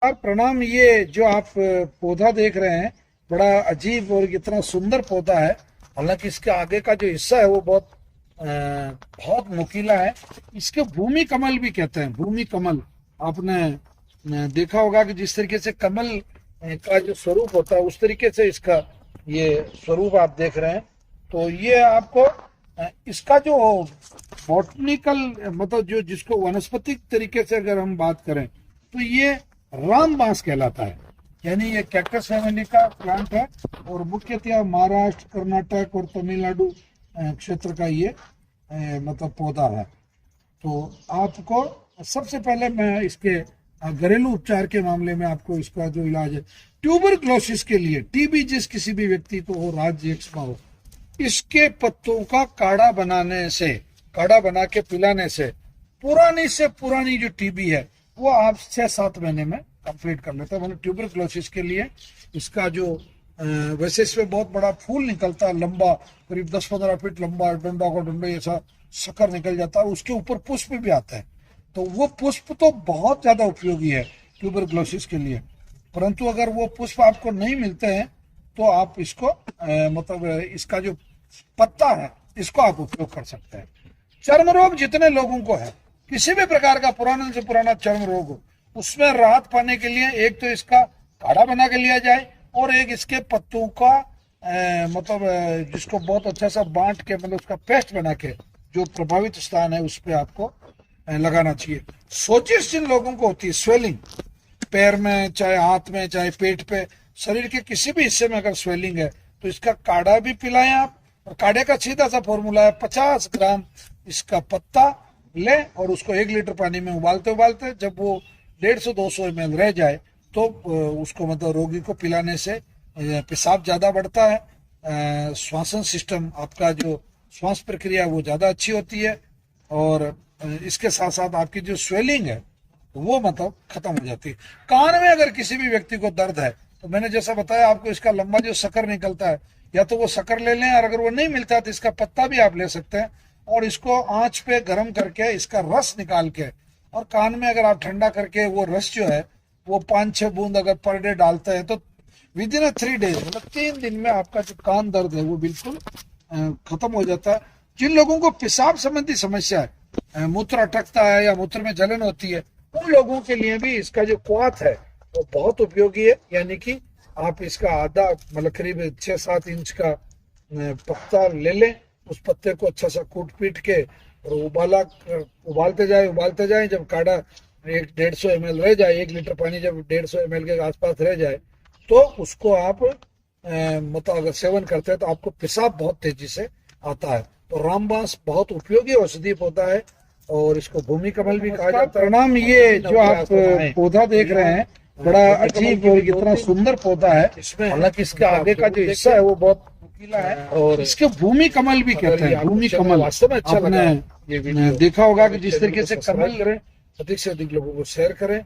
और प्रणाम। ये जो आप पौधा देख रहे हैं, बड़ा अजीब और इतना सुंदर पौधा है। हालांकि इसके आगे का जो हिस्सा है वो बहुत नुकीला है। इसके भूमि कमल भी कहते हैं। भूमि कमल आपने देखा होगा कि जिस तरीके से कमल का जो स्वरूप होता है उस तरीके से इसका ये स्वरूप आप देख रहे हैं। तो ये आपको इसका जो बॉटनिकल मतलब जो जिसको वनस्पतिक तरीके से अगर हम बात करें तो ये रामबांस कहलाता है। यानी ये कैक्टस फैमिली का प्लांट है और मुख्यतः महाराष्ट्र, कर्नाटक और तमिलनाडु क्षेत्र का ये मतलब पौधा है। तो आपको सबसे पहले मैं इसके घरेलू उपचार के मामले में आपको इसका जो इलाज है, ट्यूबरक्लोसिस के लिए, टीबी जिस किसी भी व्यक्ति को हो, राज्य एक्समा हो, इसके पत्तों का काढ़ा बनाने से, काढ़ा बना के पिलाने से पुरानी से पुरानी जो टीबी है वो आप 6-7 महीने में कंप्लीट कर लेते हैं। मतलब ट्यूबरक्लोसिस के लिए इसका जो वैसे इसमें बहुत बड़ा फूल निकलता है, लंबा, करीब 10-15 फीट लंबा, डंडा का डंडा ऐसा शक्कर निकल जाता है। उसके ऊपर पुष्प भी आता है। तो वो पुष्प तो बहुत ज्यादा उपयोगी है ट्यूबरक्लोसिस के लिए। परंतु अगर वो पुष्प आपको नहीं मिलते हैं तो आप इसको मतलब इसका जो पत्ता है इसको आप उपयोग कर सकते हैं। चर्म रोग जितने लोगों को है, किसी भी प्रकार का पुराना से पुराना चर्म रोग हो, उसमें राहत पाने के लिए एक तो इसका काढ़ा बना के लिया जाए और एक इसके पत्तों का मतलब जिसको बहुत अच्छा सा बांट के मतलब उसका पेस्ट बना के जो प्रभावित स्थान है उस पर आपको लगाना चाहिए। सोजिश जिन लोगों को होती है, स्वेलिंग पैर में, चाहे हाथ में, चाहे पेट पे, शरीर के किसी भी हिस्से में अगर स्वेलिंग है तो इसका काढ़ा भी पिलाएं आप। और काढ़े का सीधा सा फॉर्मूला है, 50 ग्राम इसका पत्ता ले और उसको 1 लीटर पानी में उबालते उबालते जब वो 150-200 ml रह जाए तो उसको मतलब रोगी को पिलाने से पेशाब ज्यादा बढ़ता है, श्वासन सिस्टम, आपका जो श्वास प्रक्रिया वो ज्यादा अच्छी होती है और इसके साथ साथ आपकी जो स्वेलिंग है वो मतलब खत्म हो जाती है। कान में अगर किसी भी व्यक्ति को दर्द है तो मैंने जैसा बताया आपको, इसका लंबा जो शक्कर निकलता है या तो वो शक्कर ले लें, और अगर वो नहीं मिलता है तो इसका पत्ता भी आप ले सकते हैं और इसको आंच पे गर्म करके इसका रस निकाल के और कान में अगर आप ठंडा करके वो रस जो है वो 5-6 बूंद अगर पर डे डालते हैं तो विद इन 3 डेज मतलब 3 दिन में आपका जो कान दर्द है वो बिल्कुल खत्म हो जाता है। जिन लोगों को पेशाब संबंधी समस्या है, मूत्र अटकता है या मूत्र में जलन होती है, उन लोगों के लिए भी इसका जो क्वाथ है वो बहुत उपयोगी है। यानी कि आप इसका आधा मतलब करीब 6-7 इंच का पत्ता ले लें, उस पत्ते को अच्छा सा कूट पीट के और उबालते जाए जब काढ़ा 150-150 ml रह जाए, 1 लीटर पानी जब 150 ml के आसपास रह जाए तो उसको आप मतलब अगर सेवन करते हैं तो आपको पेशाब बहुत तेजी से आता है। तो रामबांस बहुत उपयोगी औषधि पौधा है और इसको भूमि कमल भी कहा जाता है। प्रणाम। ये जो आप पौधा देख रहे हैं, बड़ा अजीब और इतना सुंदर पौधा है। हालांकि इसके आगे का जो हिस्सा है वो बहुत नुकीला है और इसके भूमि कमल भी कहते हैं। भूमि कमल वास्तव में अच्छा आपने देखा होगा कि जिस तरीके से कमल करें, अधिक से अधिक लोगों को शेयर करें।